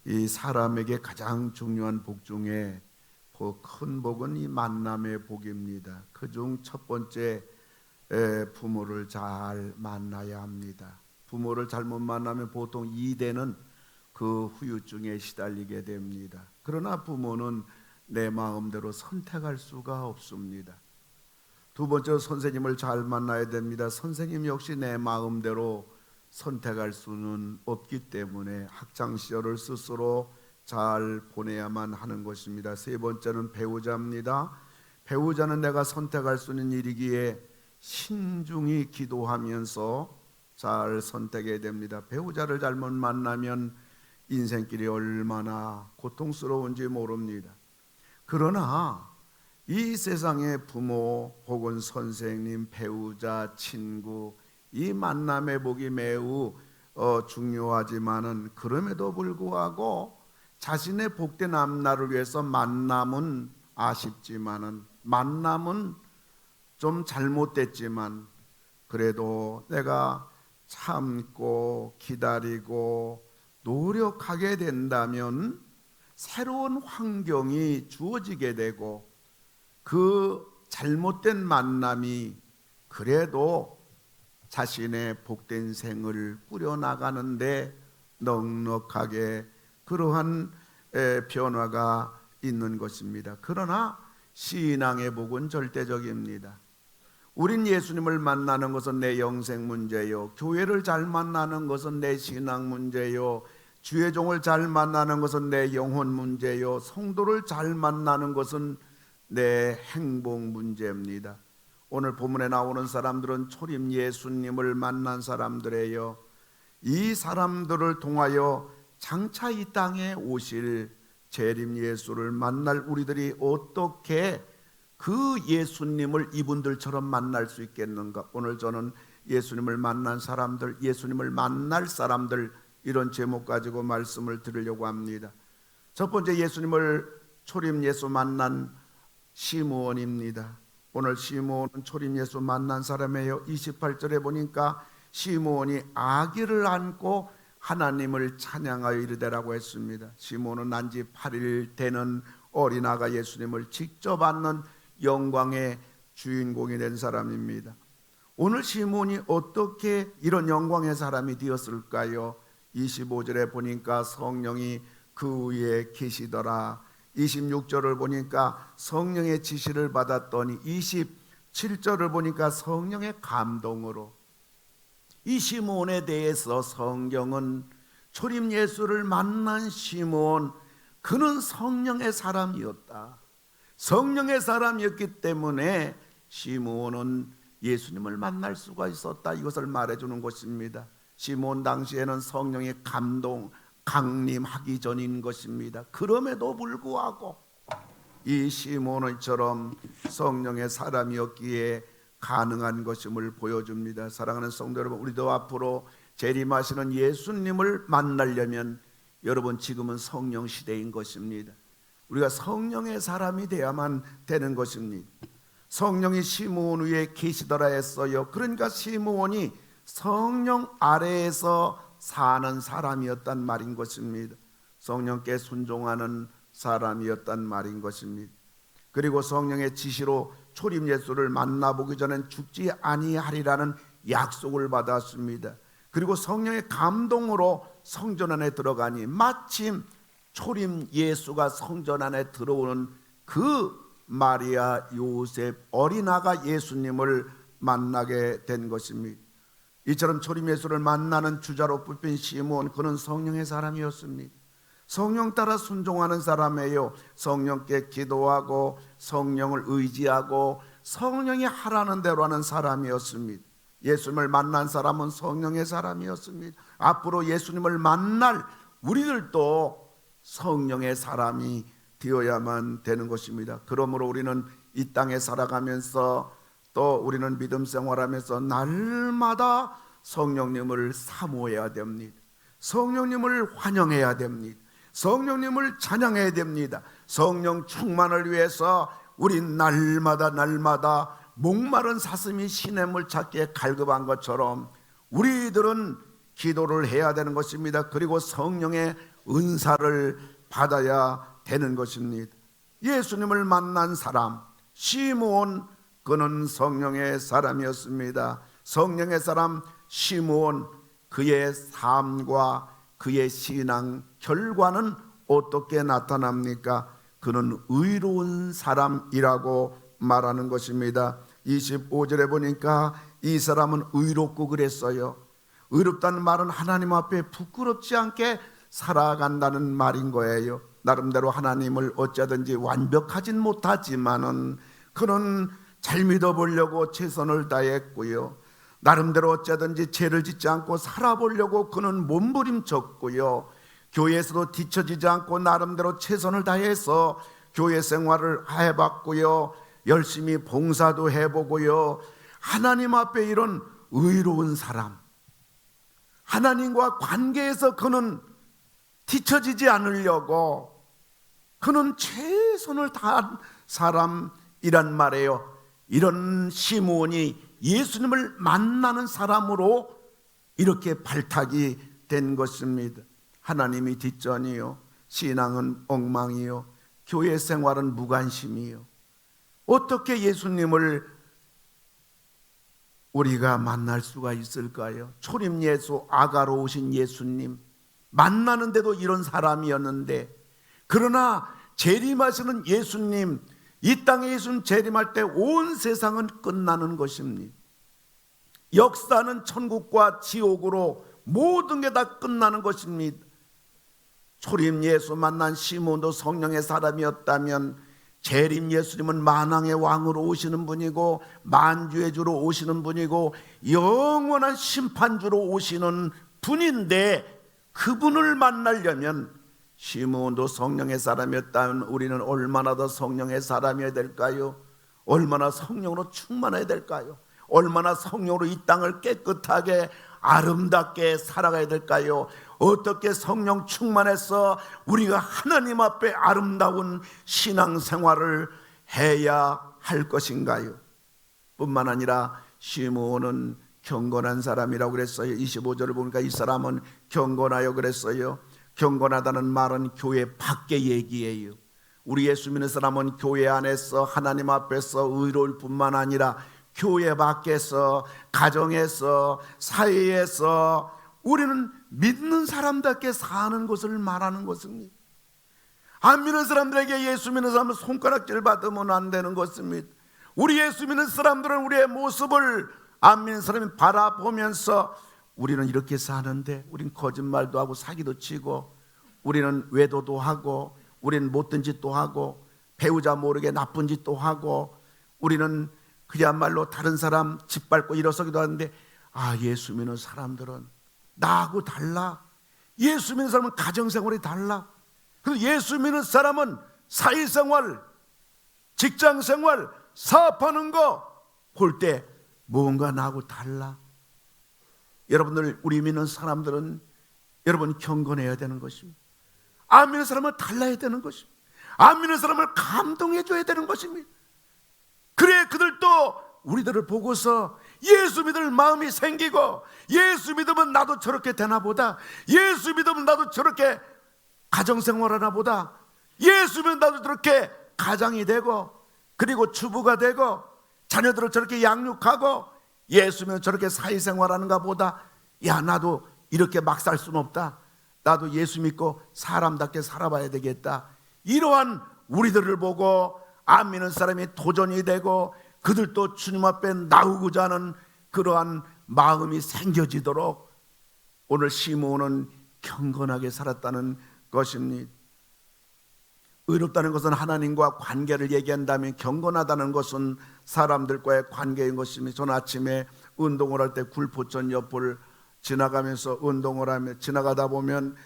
이 사람에게 가장 중요한 복 중에 큰 복은 이 만남의 복입니다. 그중 첫 번째, 부모를 잘 만나야 합니다. 부모를 잘못 만나면 보통 이대는 그 후유증에 시달리게 됩니다. 그러나 부모는 내 마음대로 선택할 수가 없습니다. 두 번째로 선생님을 잘 만나야 됩니다. 선생님 역시 내 마음대로 선택할 수는 없기 때문에 학창시절을 스스로 잘 보내야만 하는 것입니다. 세 번째는 배우자입니다. 배우자는 내가 선택할 수 있는 일이기에 신중히 기도하면서 잘 선택해야 됩니다. 배우자를 잘못 만나면 인생길이 얼마나 고통스러운지 모릅니다. 그러나 이 세상의 부모 혹은 선생님, 배우자, 친구, 이 만남의 복이 매우 중요하지만은 그럼에도 불구하고 자신의 복된 앞날을 위해서 만남은 아쉽지만은 만남은 좀 잘못됐지만 그래도 내가 참고 기다리고 노력하게 된다면 새로운 환경이 주어지게 되고 그 잘못된 만남이 그래도 자신의 복된 생을 꾸려나가는데 넉넉하게 그러한 변화가 있는 것입니다. 그러나 신앙의 복은 절대적입니다. 우린 예수님을 만나는 것은 내 영생 문제요, 교회를 잘 만나는 것은 내 신앙 문제요, 주의 종을 잘 만나는 것은 내 영혼 문제요, 성도를 잘 만나는 것은 내 행복 문제입니다. 오늘 본문에 나오는 사람들은 초림 예수님을 만난 사람들이에요. 이 사람들을 통하여 장차 이 땅에 오실 재림 예수를 만날 우리들이 어떻게 그 예수님을 이분들처럼 만날 수 있겠는가? 오늘 저는 예수님을 만난 사람들, 예수님을 만날 사람들, 이런 제목 가지고 말씀을 드리려고 합니다. 첫 번째, 예수님을 초림 예수 만난 시므온입니다. 오늘 시므온은 초림 예수 만난 사람이에요. 28절에 보니까 시므온이 아기를 안고 하나님을 찬양하여 이르되라고 했습니다. 시므온은 난지 8일 되는 어린아가 예수님을 직접 안는 영광의 주인공이 된 사람입니다. 오늘 시므온이 어떻게 이런 영광의 사람이 되었을까요? 25절에 보니까 성령이 그 위에 계시더라. 26절을 보니까 성령의 지시를 받았더니, 27절을 보니까 성령의 감동으로. 이 시므온에 대해서 성경은 초림 예수를 만난 시므온, 그는 성령의 사람이었다. 성령의 사람이었기 때문에 시므온은 예수님을 만날 수가 있었다, 이것을 말해주는 것입니다. 시므온 당시에는 성령의 감동 강림하기 전인 것입니다. 그럼에도 불구하고 이 시므온처럼 성령의 사람이었기에 가능한 것임을 보여줍니다. 사랑하는 성도 여러분, 우리도 앞으로 재림하시는 예수님을 만나려면 여러분, 지금은 성령 시대인 것입니다. 우리가 성령의 사람이 되어야만 되는 것입니다. 성령이 시므온 위에 계시더라 했어요. 그러니까 시므온이 성령 아래에서 사는 사람이었단 말인 것입니다. 성령께 순종하는 사람이었단 말인 것입니다. 그리고 성령의 지시로 초림 예수를 만나보기 전엔 죽지 아니하리라는 약속을 받았습니다. 그리고 성령의 감동으로 성전 안에 들어가니 마침 초림 예수가 성전 안에 들어오는 그 마리아, 요셉, 어린아가 예수님을 만나게 된 것입니다. 이처럼 초림 예수를 만나는 주자로 뽑힌 시므온, 그는 성령의 사람이었습니다. 성령 따라 순종하는 사람이에요. 성령께 기도하고 성령을 의지하고 성령이 하라는 대로 하는 사람이었습니다. 예수님을 만난 사람은 성령의 사람이었습니다. 앞으로 예수님을 만날 우리들도 성령의 사람이 되어야만 되는 것입니다. 그러므로 우리는 이 땅에 살아가면서 또 우리는 믿음 생활하면서 날마다 성령님을 사모해야 됩니다. 성령님을 환영해야 됩니다. 성령님을 찬양해야 됩니다. 성령 충만을 위해서 우리 날마다 목마른 사슴이 시냇물 찾기에 갈급한 것처럼 우리들은 기도를 해야 되는 것입니다. 그리고 성령의 은사를 받아야 되는 것입니다. 예수님을 만난 사람 시므온, 그는 성령의 사람이었습니다. 성령의 사람 시므온, 그의 삶과 그의 신앙 결과는 어떻게 나타납니까? 그는 의로운 사람이라고 말하는 것입니다. 25절에 보니까 이 사람은 의롭고 그랬어요. 의롭다는 말은 하나님 앞에 부끄럽지 않게 살아간다는 말인 거예요. 나름대로 하나님을 어쩌든지 완벽하진 못하지만은 그는 잘 믿어보려고 최선을 다했고요. 나름대로 어쩌든지 죄를 짓지 않고 살아보려고 그는 몸부림쳤고요. 교회에서도 뒤처지지 않고 나름대로 최선을 다해서 교회 생활을 해봤고요. 열심히 봉사도 해보고요. 하나님 앞에 이런 의로운 사람, 하나님과 관계에서 그는 뒤처지지 않으려고 그는 최선을 다한 사람이란 말이에요. 이런 시므온이 예수님을 만나는 사람으로 이렇게 발탁이 된 것입니다. 하나님이 뒷전이요, 신앙은 엉망이요, 교회 생활은 무관심이요. 어떻게 예수님을 우리가 만날 수가 있을까요? 초림 예수, 아가로 오신 예수님 만나는데도 이런 사람이었는데, 그러나 재림하시는 예수님, 이 땅에 예수님 재림할 때 온 세상은 끝나는 것입니다. 역사는 천국과 지옥으로 모든 게 다 끝나는 것입니다. 초림 예수 만난 시몬도 성령의 사람이었다면 재림 예수님은 만왕의 왕으로 오시는 분이고 만주의 주로 오시는 분이고 영원한 심판주로 오시는 분인데, 그분을 만나려면 시므온도 성령의 사람이었다면 우리는 얼마나 더 성령의 사람이어야 될까요? 얼마나 성령으로 충만해야 될까요? 얼마나 성령으로 이 땅을 깨끗하게 아름답게 살아가야 될까요? 어떻게 성령 충만해서 우리가 하나님 앞에 아름다운 신앙생활을 해야 할 것인가요? 뿐만 아니라 시므온은 경건한 사람이라고 그랬어요. 25절을 보니까 이 사람은 경건하여 그랬어요. 경건하다는 말은 교회 밖의 얘기예요. 우리 예수 믿는 사람은 교회 안에서 하나님 앞에서 의로울 뿐만 아니라 교회 밖에서, 가정에서, 사회에서 우리는 믿는 사람답게 사는 것을 말하는 것입니다. 안 믿는 사람들에게 예수 믿는 사람은 손가락질 받으면 안 되는 것입니다. 우리 예수 믿는 사람들은 우리의 모습을 안 믿는 사람이 바라보면서 우리는 이렇게 사는데, 우리는 거짓말도 하고 사기도 치고, 우리는 외도도 하고, 우리는 못된 짓도 하고, 배우자 모르게 나쁜 짓도 하고, 우리는 그야말로 다른 사람 짓밟고 일어서기도 하는데, 예수 믿는 사람들은 나하고 달라. 예수 믿는 사람은 가정생활이 달라. 그리고 예수 믿는 사람은 사회생활, 직장생활, 사업하는 거 볼 때 뭔가 나하고 달라. 여러분들, 우리 믿는 사람들은 여러분 경건해야 되는 것입니다. 안 믿는 사람은 달라야 되는 것입니다. 안 믿는 사람을 감동해 줘야 되는 것입니다. 그래 그들도 우리들을 보고서 예수 믿을 마음이 생기고, 예수 믿으면 나도 저렇게 되나 보다, 예수 믿으면 나도 저렇게 가정생활하나 보다, 예수 믿으면 나도 저렇게 가장이 되고, 그리고 주부가 되고, 자녀들을 저렇게 양육하고, 예수 믿으면 저렇게 사회생활하는가 보다, 야 나도 이렇게 막 살 수는 없다, 나도 예수 믿고 사람답게 살아봐야 되겠다. 이러한 우리들을 보고 안 믿는 사람이 도전이 되고, 그들도 주님 앞에 나오고자 하는 그러한 마음이 생겨지도록 오늘 시므온은 경건하게 살았다는 것입니다. 의롭다는 것은 하나님과 관계를 얘기한다면, 경건하다는 것은 사람들과의 관계인 것입니다. 저는 아침에 운동을 할 때 굴포천 옆을 지나가면서 운동을 하며 지나가다 보면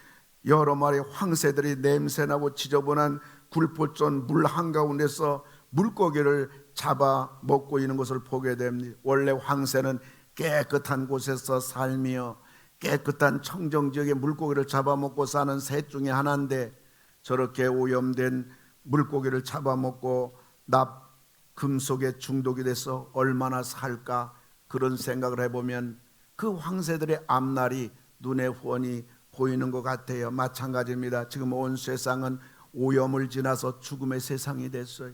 여러 마리의 황새들이 냄새나고 지저분한 굴포천 물 한가운데서 물고기를 잡아 먹고 있는 것을 보게 됩니다. 원래 황새는 깨끗한 곳에서 살며 깨끗한 청정지역에 물고기를 잡아먹고 사는 새 중에 하나인데, 저렇게 오염된 물고기를 잡아먹고 금속에 중독이 돼서 얼마나 살까, 그런 생각을 해보면 그 황새들의 앞날이 눈에 훤히 보이는 것 같아요. 마찬가지입니다. 지금 온 세상은 오염을 지나서 죽음의 세상이 됐어요.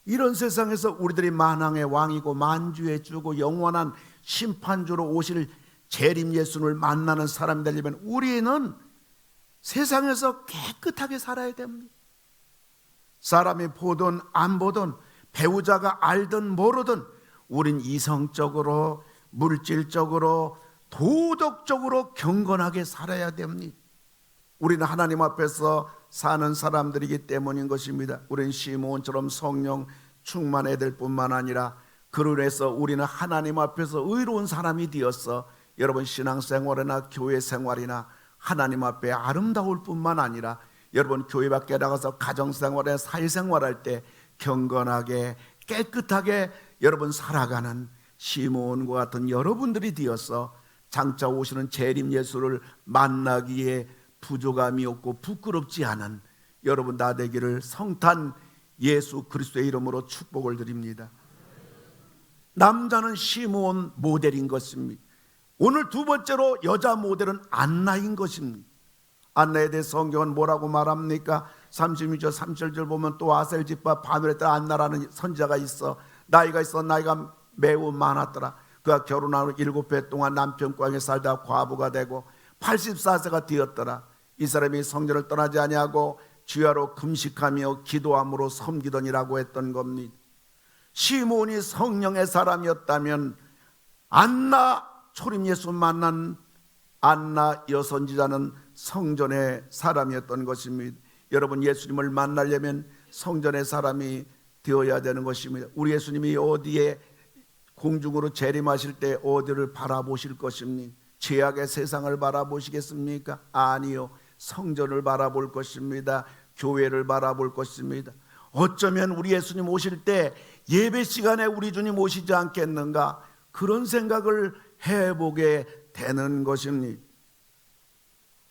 이런 세상에서 우리들이 만왕의 왕이고 만주의 주고 영원한 심판주로 오실 재림 예수를 만나는 사람이 되려면 우리는 세상에서 깨끗하게 살아야 됩니다. 사람이 보든 안 보든 배우자가 알든 모르든 우린 이성적으로 물질적으로 도덕적으로 경건하게 살아야 됩니다. 우리는 하나님 앞에서 사는 사람들이기 때문인 것입니다. 우리는 시므온처럼 성령 충만해야 될 뿐만 아니라 그로 인해서 우리는 하나님 앞에서 의로운 사람이 되어서 여러분 신앙생활이나 교회 생활이나 하나님 앞에 아름다울 뿐만 아니라 여러분 교회 밖에 나가서 가정생활에 사회생활할 때 경건하게 깨끗하게 여러분 살아가는 시므온과 같은 여러분들이 되어서 장차 오시는 재림 예수를 만나기에 부족함이 없고 부끄럽지 않은 여러분 다 되기를 성탄 예수 그리스도의 이름으로 축복을 드립니다. 남자는 시므온 모델인 것입니다. 오늘 두 번째로 여자 모델은 안나인 것입니다. 안나에 대해 성경은 뭐라고 말합니까? 36절 37절 보면 또 아셀 집과 바누엘의 딸 안나라는 선지자가 있어 나이가 매우 많았더라. 그가 결혼하고 7해 동안 남편과 함께 살다 과부가 되고 84세가 되었더라. 이 사람이 성전을 떠나지 아니하고 주야로 금식하며 기도함으로 섬기더니라고 했던 겁니다. 시므온이 성령의 사람이었다면 안나 초림 예수 만난 안나 여선지자는 성전의 사람이었던 것입니다. 여러분 예수님을 만나려면 성전의 사람이 되어야 되는 것입니다. 우리 예수님이 어디에 공중으로 재림하실 때 어디를 바라보실 것입니까? 죄악의 세상을 바라보시겠습니까? 아니요, 성전을 바라볼 것입니다. 교회를 바라볼 것입니다. 어쩌면 우리 예수님 오실 때 예배 시간에 우리 주님 오시지 않겠는가, 그런 생각을 해보게 되는 것입니다.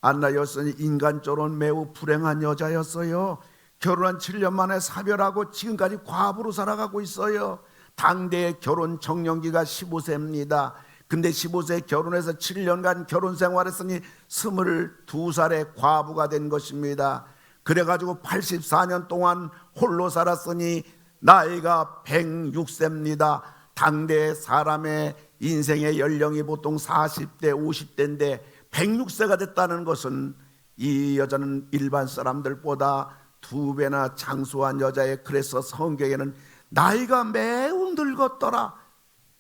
안나 여선이 인간적으로 매우 불행한 여자였어요. 결혼한 7년 만에 사별하고 지금까지 과부로 살아가고 있어요. 당대의 결혼 정년기가 15세입니다. 근데 15세에 결혼해서 7년간 결혼 생활했으니 22살에 과부가 된 것입니다. 그래가지고 84년 동안 홀로 살았으니 나이가 106세입니다. 당대 사람의 인생의 연령이 보통 40대 50대인데 106세가 됐다는 것은 이 여자는 일반 사람들보다 2배나 장수한 여자에, 그래서 성경에는 나이가 매우 늙었더라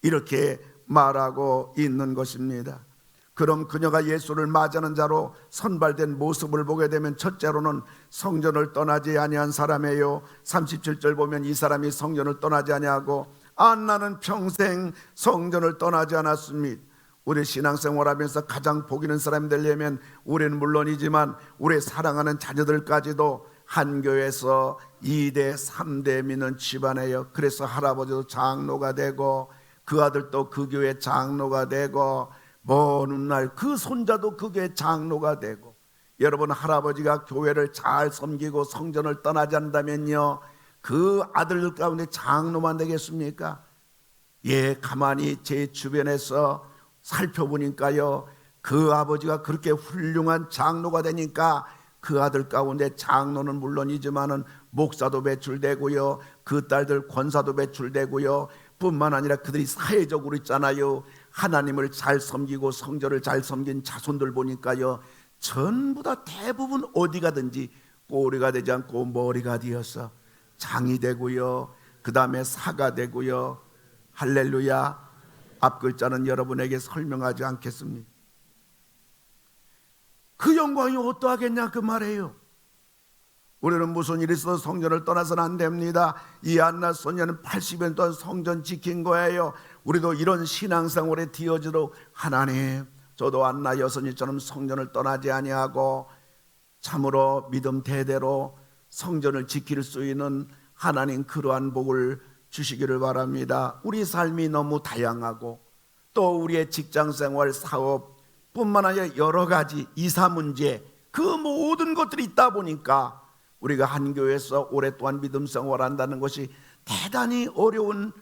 이렇게 말하고 있는 것입니다. 그럼 그녀가 예수를 맞이하는 자로 선발된 모습을 보게 되면 첫째로는 성전을 떠나지 아니한 사람이에요. 37절 보면 이 사람이 성전을 떠나지 아니하고 안나는 평생 성전을 떠나지 않았습니다. 우리 신앙생활하면서 가장 복 있는 사람이 되려면 우리는 물론이지만 우리 사랑하는 자녀들까지도 한 교회에서 2대 3대 믿는 집안이에요. 그래서 할아버지도 장로가 되고 그 아들도 그 교회 장로가 되고 먼 훗날 그 손자도 그 교회 장로가 되고, 여러분 할아버지가 교회를 잘 섬기고 성전을 떠나지 않는다면요, 그 아들들 가운데 장로만 되겠습니까? 예, 가만히 제 주변에서 살펴보니까요, 그 아버지가 그렇게 훌륭한 장로가 되니까 그 아들 가운데 장로는 물론이지만은 목사도 배출되고요, 그 딸들 권사도 배출되고요, 뿐만 아니라 그들이 사회적으로 있잖아요, 하나님을 잘 섬기고 성전을 잘 섬긴 자손들 보니까요, 전부 다 대부분 어디 가든지 꼬리가 되지 않고 머리가 되어서 장이 되고요, 그 다음에 사가 되고요. 할렐루야. 앞글자는 여러분에게 설명하지 않겠습니다. 그 영광이 어떠하겠냐 그 말이에요. 우리는 무슨 일이 있어도 성전을 떠나서는 안 됩니다. 이 안나 소녀는 80년 동안 성전 지킨 거예요. 우리도 이런 신앙생활에 뒤어지도록, 하나님 저도 안나 여선이처럼 성전을 떠나지 아니하고 참으로 믿음 대대로 성전을 지킬 수 있는 하나님 그러한 복을 주시기를 바랍니다. 우리 삶이 너무 다양하고 또 우리의 직장생활, 사업 뿐만 아니라 여러 가지 이사 문제, 그 모든 것들이 있다 보니까 우리가 한 교회에서 오랫동안 믿음 생활한다는 것이 대단히 어려운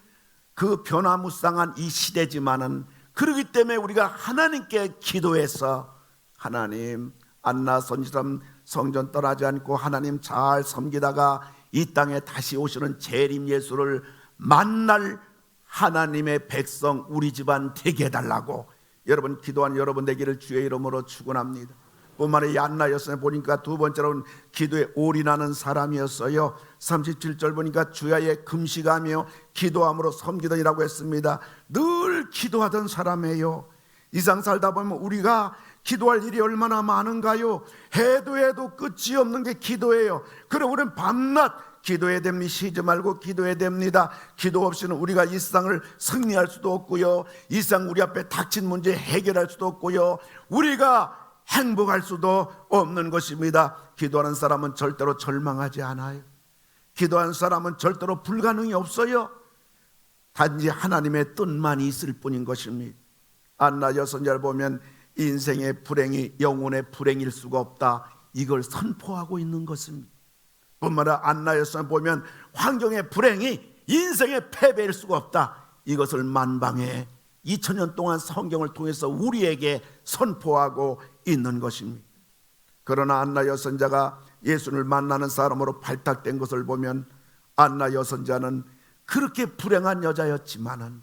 그 변화무쌍한 이 시대지만은, 그렇기 때문에 우리가 하나님께 기도해서 하나님, 안나 선지처럼 성전 떠나지 않고 하나님 잘 섬기다가 이 땅에 다시 오시는 재림 예수를 만날 하나님의 백성 우리 집안 되게 해달라고 여러분 기도한 여러분 되기를 주의 이름으로 축원합니다. 뿐만 아니라 안나 여성을 보니까 두 번째로는 기도에 올인하는 사람이었어요. 37절 보니까 주야에 금식하며 기도함으로 섬기더니라고 했습니다. 늘 기도하던 사람이에요. 이상 살다 보면 우리가 기도할 일이 얼마나 많은가요? 해도 끝이 없는 게 기도예요. 그래 우리는 밤낮 기도해야 됩니다. 쉬지 말고 기도해야 됩니다. 기도 없이는 우리가 이 세상을 승리할 수도 없고요, 이 세상 우리 앞에 닥친 문제 해결할 수도 없고요, 우리가 행복할 수도 없는 것입니다. 기도하는 사람은 절대로 절망하지 않아요. 기도하는 사람은 절대로 불가능이 없어요. 단지 하나님의 뜻만 있을 뿐인 것입니다. 안나 여선자를 보면 인생의 불행이 영혼의 불행일 수가 없다, 이걸 선포하고 있는 것입니다. 뿐만 아니라 안나 여선을 보면 환경의 불행이 인생의 패배일 수가 없다, 이것을 만방에 2000년 동안 성경을 통해서 우리에게 선포하고 있는 것입니다. 그러나 안나 여선자가 예수를 만나는 사람으로 발탁된 것을 보면 안나 여선자는 그렇게 불행한 여자였지만은,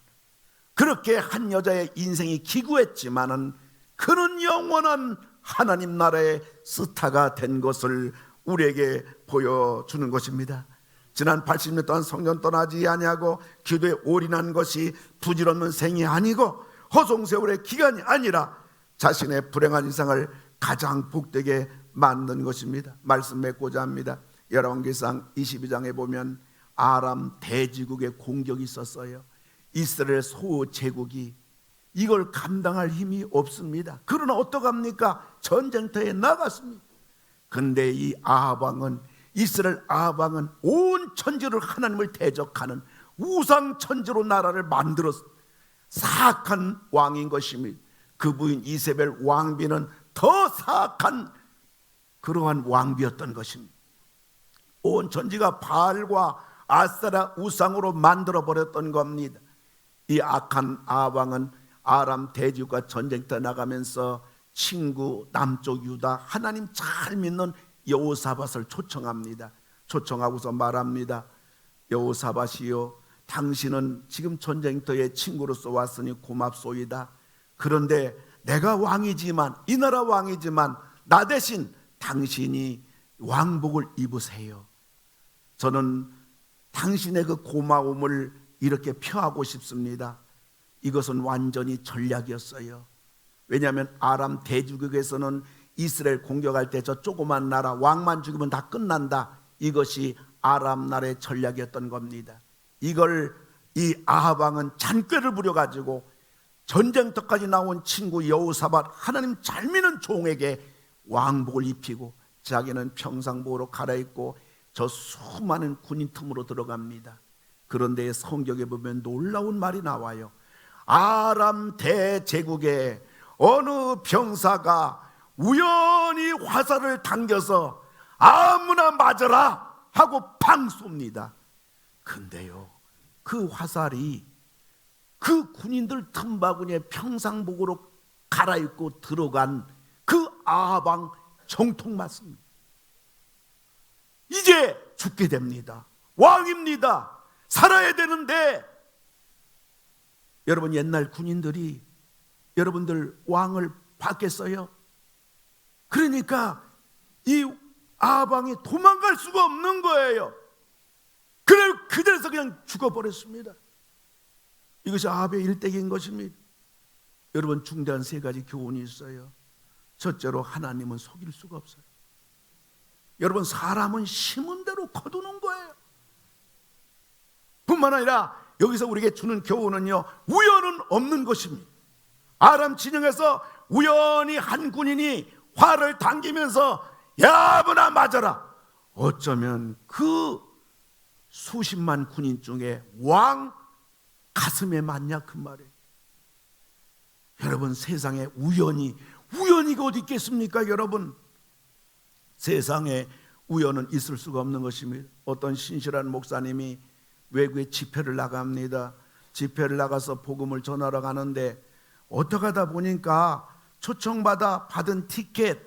그렇게 한 여자의 인생이 기구했지만은 그는 영원한 하나님 나라의 스타가 된 것을 우리에게 보여주는 것입니다. 지난 80년 동안 성전 떠나지 아니하고 기도에 올인한 것이 부질없는 생이 아니고 허송세월의 기간이 아니라 자신의 불행한 인생을 가장 복되게 만든 것입니다. 말씀 맺고자 합니다. 열왕기상 22장에 보면 아람 대지국의 공격이 있었어요. 이스라엘 소제국이 이걸 감당할 힘이 없습니다. 그러나 어떡합니까? 전쟁터에 나갔습니다. 근데 이 아합 왕은, 이스라엘 아합 왕은 온 천지를 하나님을 대적하는 우상 천지로 나라를 만들었 사악한 왕인 것입니다. 그 부인 이세벨 왕비는 더 사악한 그러한 왕비였던 것입니다. 온 천지가 바알과 아세라 우상으로 만들어 버렸던 겁니다. 이 악한 아합 왕은 아람 대지국과 전쟁터 나가면서 친구 남쪽 유다 하나님 잘 믿는 여호사밧을 초청합니다. 초청하고서 말합니다. 여호사밧이요, 당신은 지금 전쟁터에 친구로서 왔으니 고맙소이다. 그런데 내가 왕이지만, 이 나라 왕이지만 나 대신 당신이 왕복을 입으세요. 저는 당신의 그 고마움을 이렇게 표하고 싶습니다. 이것은 완전히 전략이었어요. 왜냐하면 아람 대주국에서는 이스라엘 공격할 때 저 조그만 나라 왕만 죽이면 다 끝난다, 이것이 아람 나라의 전략이었던 겁니다. 이걸 이 아합 왕은 잔꾀를 부려가지고 전쟁터까지 나온 친구 여호사밧 하나님 잘 믿는 종에게 왕복을 입히고 자기는 평상복으로 갈아입고 저 수많은 군인 틈으로 들어갑니다. 그런데 성경에 보면 놀라운 말이 나와요. 아람 대제국의 어느 병사가 우연히 화살을 당겨서 아무나 맞아라 하고 팡 쏩니다. 근데요, 그 화살이 그 군인들 틈바구니에 평상복으로 갈아입고 들어간 그 아합 왕 정통 맞습니다. 이제 죽게 됩니다. 왕입니다. 살아야 되는데, 여러분 옛날 군인들이 여러분들 왕을 봤겠어요? 그러니까 이 아합 왕이 도망갈 수가 없는 거예요. 그래서 그 자리에서 그냥 죽어버렸습니다. 이것이 아합의 일대기인 것입니다. 여러분 중대한 세 가지 교훈이 있어요. 첫째로 하나님은 속일 수가 없어요. 여러분 사람은 심은 대로 거두는 거예요. 뿐만 아니라 여기서 우리에게 주는 교훈은요, 우연은 없는 것입니다. 아람 진영에서 우연히 한 군인이 활을 당기면서 야무나 맞아라, 어쩌면 그 수십만 군인 중에 왕 가슴에 맞냐 그 말이에요. 여러분 세상에 우연이가 어디 있겠습니까? 여러분 세상에 우연은 있을 수가 없는 것입니다. 어떤 신실한 목사님이 외국에 집회를 나갑니다. 집회를 나가서 복음을 전하러 가는데 어떻게 하다 보니까 초청받아 받은 티켓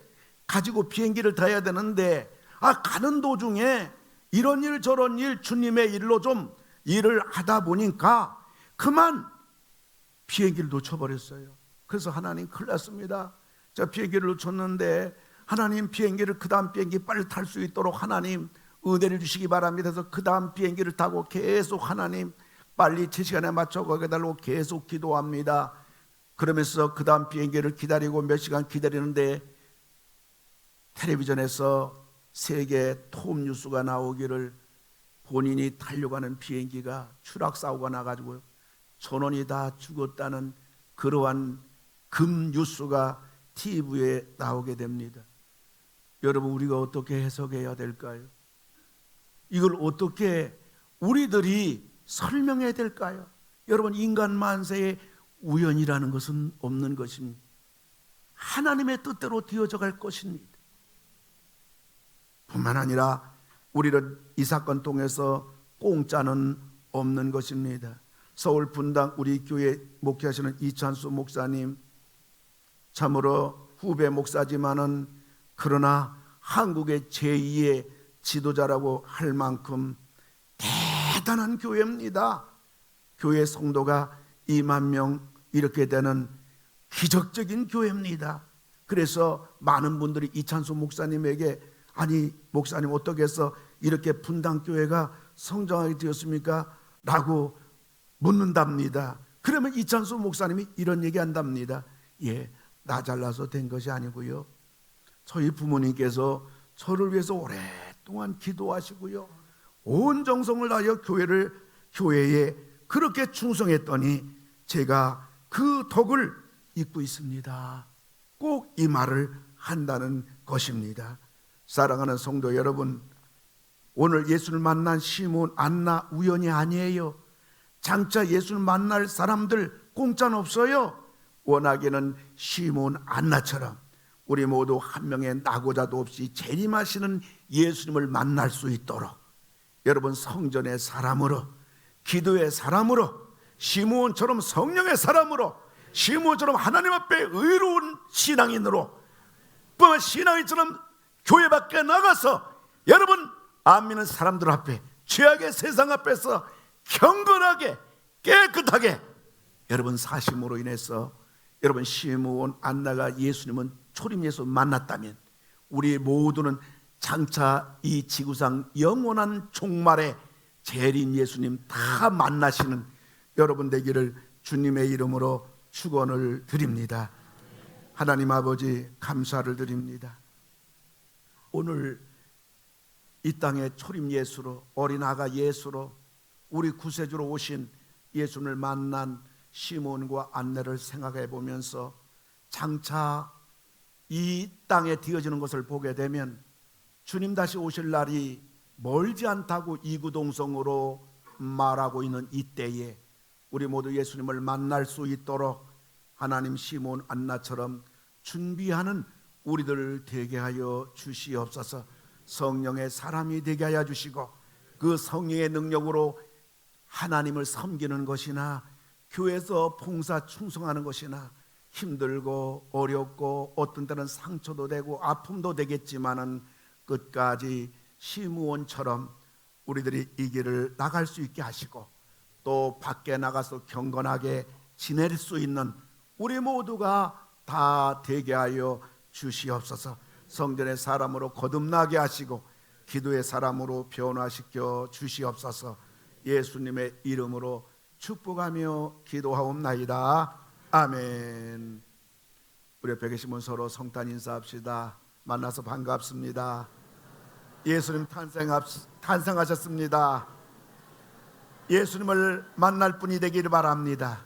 가지고 비행기를 타야 되는데 가는 도중에 이런 일 저런 일 주님의 일로 좀 일을 하다 보니까 그만 비행기를 놓쳐버렸어요. 그래서 하나님 큰일 났습니다. 제가 비행기를 놓쳤는데 하나님 비행기를 그 다음 비행기 빨리 탈 수 있도록 하나님 은혜를 주시기 바랍니다. 그래서 그 다음 비행기를 타고 계속 하나님 빨리 제 시간에 맞춰 가게 달라고 계속 기도합니다. 그러면서 그 다음 비행기를 기다리고 몇 시간 기다리는데 텔레비전에서 세계 톱 뉴스가 나오기를 본인이 타려고 하는 비행기가 추락사고가 나가지고 전원이 다 죽었다는 그러한 금 뉴스가 TV에 나오게 됩니다. 여러분, 우리가 어떻게 해석해야 될까요? 이걸 어떻게 우리들이 설명해야 될까요? 여러분, 인간 만세에 우연이라는 것은 없는 것입니다. 하나님의 뜻대로 되어져 갈 것입니다. 뿐만 아니라 우리는 이 사건 통해서 공짜는 없는 것입니다. 서울 분당 우리 교회 목회하시는 이찬수 목사님, 참으로 후배 목사지만은 그러나 한국의 제2의 지도자라고 할 만큼 대단한 교회입니다. 교회 성도가 2만 명 이렇게 되는 기적적인 교회입니다. 그래서 많은 분들이 이찬수 목사님에게 아니 목사님 어떻게 해서 이렇게 분당교회가 성장하게 되었습니까? 라고 묻는답니다. 그러면 이찬수 목사님이 이런 얘기 한답니다. 나 잘나서 된 것이 아니고요, 저희 부모님께서 저를 위해서 오랫동안 기도하시고요, 온 정성을 다하여 교회에 그렇게 충성했더니 제가 그 덕을 잊고 있습니다. 꼭 이 말을 한다는 것입니다. 사랑하는 성도 여러분, 오늘 예수를 만난 시몬, 안나 우연이 아니에요. 장차 예수를 만날 사람들 공짜는 없어요. 원하기는 시몬, 안나처럼 우리 모두 한 명의 낙오자도 없이 재림하시는 예수님을 만날 수 있도록 여러분 성전의 사람으로, 기도의 사람으로, 시므온처럼 성령의 사람으로, 시므온처럼 하나님 앞에 의로운 신앙인으로, 뿐만 신앙인처럼 교회 밖에 나가서 여러분 안 믿는 사람들 앞에, 죄악의 세상 앞에서 경건하게 깨끗하게 여러분 사심으로 인해서 여러분 시므온, 안나가 예수님은 초림 예수 만났다면 우리 모두는 장차 이 지구상 영원한 종말에 재림 예수님 다 만나시는 여러분 되기를 주님의 이름으로 축원을 드립니다. 하나님 아버지 감사를 드립니다. 오늘 이 땅에 초림 예수로, 어린 아가 예수로 우리 구세주로 오신 예수님을 만난 시몬과 안나를 생각해 보면서 장차 이 땅에 되어지는 것을 보게 되면 주님 다시 오실 날이 멀지 않다고 이구동성으로 말하고 있는 이때에 우리 모두 예수님을 만날 수 있도록 하나님 시몬, 안나처럼 준비하는 우리들을 되게 하여 주시옵소서. 성령의 사람이 되게 하여 주시고 그 성령의 능력으로 하나님을 섬기는 것이나 교회에서 봉사 충성하는 것이나 힘들고 어렵고 어떤 때는 상처도 되고 아픔도 되겠지만은 끝까지 시므온처럼 우리들이 이 길을 나갈 수 있게 하시고 또 밖에 나가서 경건하게 지낼 수 있는 우리 모두가 다 되게 하여 주시옵소서. 성전의 사람으로 거듭나게 하시고 기도의 사람으로 변화시켜 주시옵소서. 예수님의 이름으로 축복하며 기도하옵나이다. 아멘. 우리 옆에 계신 분 서로 성탄 인사합시다. 만나서 반갑습니다. 예수님 탄생하셨습니다. 예수님을 만날 분이 되기를 바랍니다.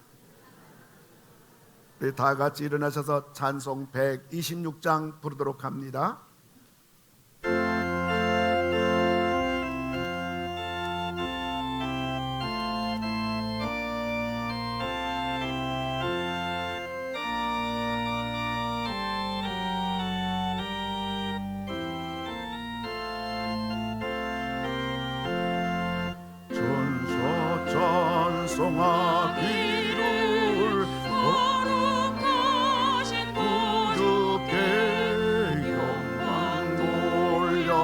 우리 다 같이 일어나셔서 찬송 126장 부르도록 합니다. 찬송하기를 거룩하신 분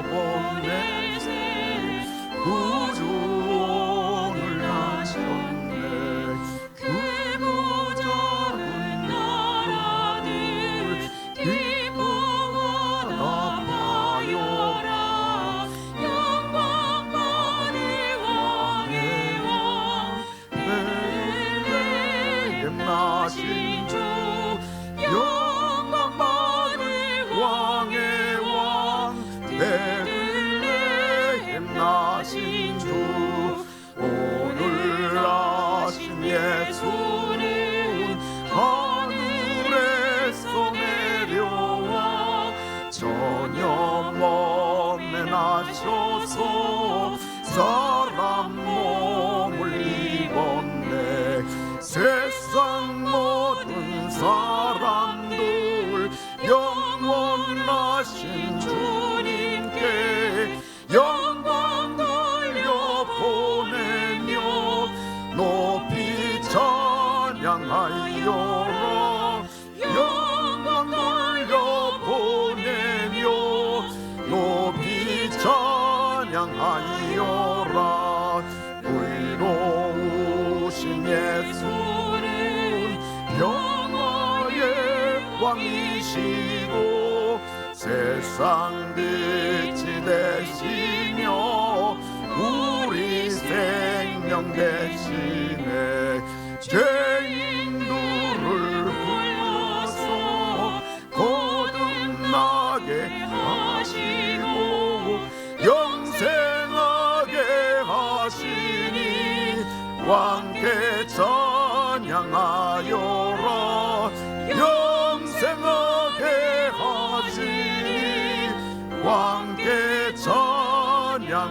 보내 구주를 하셨네. 크고 작은 나라들 기뻐하라 하여라. 영광 받을 왕의 왕 베들레헴 나신 주. 영광 받을 왕의 왕 베들레헴 나신 주. 오늘 나신 예수는 하늘에서 내려와 저녁 몸에 나셔서 사람 몸을 입었네. 세상 모든 사람들 영원하신 주님께 영광 돌려 보내며 높이 찬양하여라. 영광 돌려 보내며 높이 찬양하여라. 의로우신 예수는 영화의 왕이시고 세상 빛이 되시며 우리 생명 되시네. 죄인들을 불러서 거듭나게 하시고 영생하게 하시니 왕께 찬양하여라. 영생하게 하시니 왕께 찬양하여라.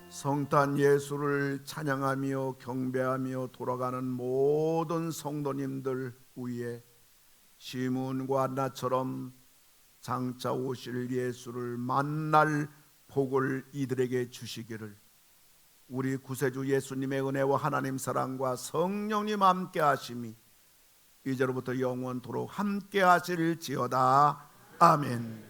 성탄 예수를 찬양하며 경배하며 돌아가는 모든 성도님들 위에 시몬과 나처럼 장차 오실 예수를 만날 복을 이들에게 주시기를 우리 구세주 예수님의 은혜와 하나님 사랑과 성령님 함께 하심이 이제로부터 영원토록 함께 하실지어다. 아멘.